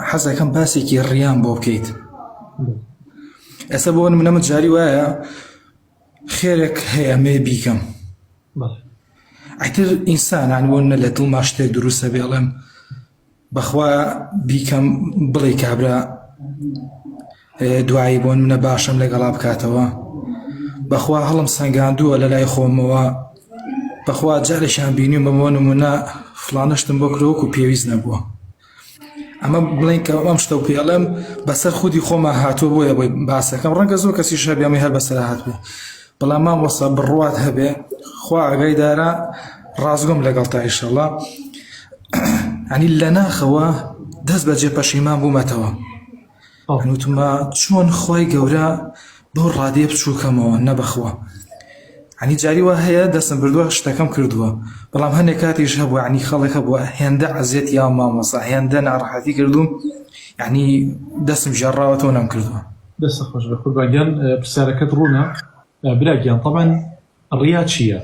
حەزەکەم باسێکی ڕیان بۆ بکەیت. ئێستا بۆ منەمە جاری وایە خێرێک هەیە مێ بیکەم ئەیتر ئینسانان بۆنە لە دڵما شتێک دروستە بێڵێم بەخوا بیکەم بڵێ کابرا دوایی بۆن منە باشم لەگەڵا بکاتەوە بەخوا هەڵم سەنگاندووە لە لای خۆمەوە بەخوا جارێکیان بینیم بەمەوە نمونە فڵانەشتم بۆ کرۆک و پێویست نەبووە ئەمە بڵێن کە ئەم شتە و پێڵێم بەسەر خودی خۆمە هاتووە بۆیە بۆی باسەکەم ڕەنگە زۆر کەسی شەبیامی هەر بەسەر هات بێ بەڵام مامۆستا بڕوات هەبێ خوا ئاگایدارە ڕازگۆم لەگەڵ تا ئینشەڵڵا ینی لە ناخەوە دەست بەجێ پەشیمان بوومەتەوە وتمە چۆن خۆی گەورە بۆ ڕادێ بچووکەمەوە نەبەخوا ینی جاری وا هەیە دەستم بردووە شتەکەم کردووە بەڵام هەندێک کاتیش هەبووە ینی خەڵێکە بووە هێندە عەزیەت یا مامۆستا هێندە ناڕەحەتی کردوم ینی دەستم ژێڕاوەتەوە نەم کردووە. دەستە خۆش بە قوربانگیان پرسیارەکەت ڕوونە براگیان طبعا ڕیا چییە؟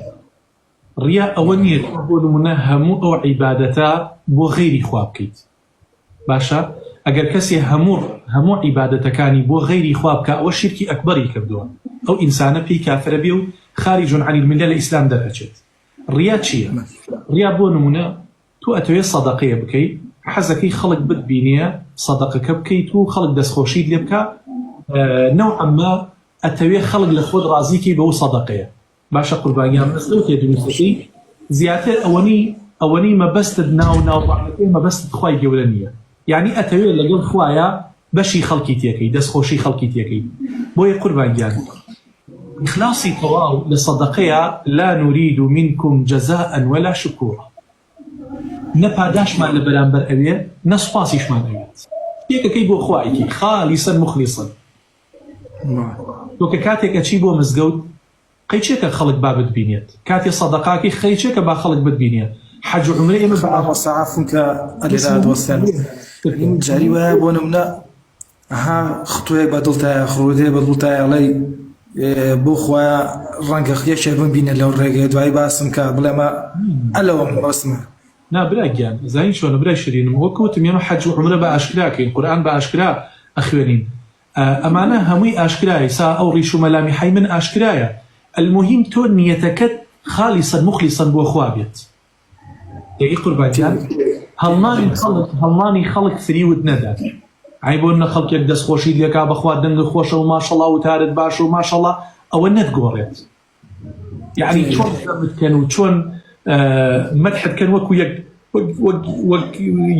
ڕیا ئەوە نییە بۆ نمونە هەموو ئەو عیبادەتە بۆ غەیری خوا بکەیت باشە ئەگەر کەسێ هەموو عیبادەتەکانی بۆ غەیری خوا بکە ئەوە شیرکی ئەکبەری کردووە ئەو ئینسانە پێی کافرە بێ و خارج عن الملة لە ئیسلام دەرەچێت. ڕیا چییە؟ ڕیا بۆ نمونە تۆ ئەتەوێت سەدەقەیە بکەیت حەزەکەی خەڵک بتبینێ سەدەقەکە بکەیت و خەڵک دەستخۆشیت لێ بکە نەوعا ما ئەتەوێت خەڵک لە خۆت ڕازیکەی بەو سەدەقەیە باشە قوربانیان مەسلەوتێ دروستەکەی زیاتر ئەوەنی مەبەستت ناوڕاحەتەکەی مەبەستت خوای گەورە نییە یعنی ئەتەوێت لەگەڵ خوایە بەشی خەڵکی تێکەی دەستخۆشی خەڵکی تێکەی بۆیە قوربانگیان إخلاصي طواو لصدقيا لا نريد منكم جزاء ولا شكورا نپاداش ما لبرانبر أبيه نسپاسيش ما أبيت يك كي بو خوايكي خالصا مخلصا وك كاتك أشي بو مزجود قيتشك خلق باب بينيت كاتي صدقاكي خيتشك با خلق بينيت حج عمري إما بعض صعفك الإرادة والسلام جاري وابونمنا ها خطوة بدلتها خروجه بدلتها علي بۆ خۆیان ڕەنگە یەکێ ببینە لەو ڕێگەی دوای باسم کە بڵێمە ئەلەوەم بەسمە نابراگیان زین چۆنە برای شیرینم وەکوتم ئێمە حەج و عومرە بە ئاشکراکەین قورئان بە ئاشکرا ئەخوێنین ئەمانە هەمووی ئاشکرایە سا ئەو ڕیش و مەلامی حەی من ئاشکرایە المهم تۆ نیەتەکەت خالیسەن مخلیسەن بۆ خوا بێت یەکی قوربانیان هەڵمانی خەڵک فریوت نەدات عیبۆنە خەڵکێک دەستخۆشی لێکا بەخوا دەنگە خۆشە و ماشەڵڵا وتارت باشە و ماشەڵڵا ئەوە نەتگۆڕێت یعنی چۆن بکەن و چۆن مەدحتکەن وەکو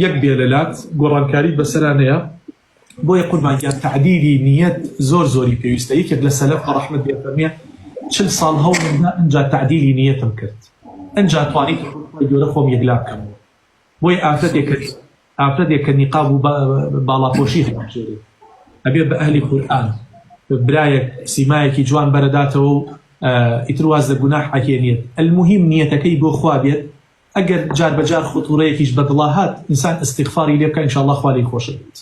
یەک بێلەلات گۆڕانکاری بەسەرانەیە بۆیە قوربانگیان تعدیلی نیەت زۆری پێویستە یەکێک لە سەلەف ڕەحمەت پێ فەرمیێ 40 ساڵ هەوڵمدا ئەنجا تعدیلی نیەتم کرد ئەنجا توانیت گەورە خۆم یەکلا بکەمەوە بۆیە ئافرەتێک کە نیقاب و باڵاپۆشی هەڵبژێرێت ئەبێ بە ئەهلی قورئان برایەک سیمایەکی جوان بەرەداتەوە و ئیتر واز لە گوناح ئەکێنێت المهم نیەتەکەی بۆ خوا بێت ئەگەر جار بەجار خوتوڕەیەکیش بەدڵا هات ئینسان ئیستیغفاری لێ بکە ئینشاءالله خوا لێی خۆش بێت.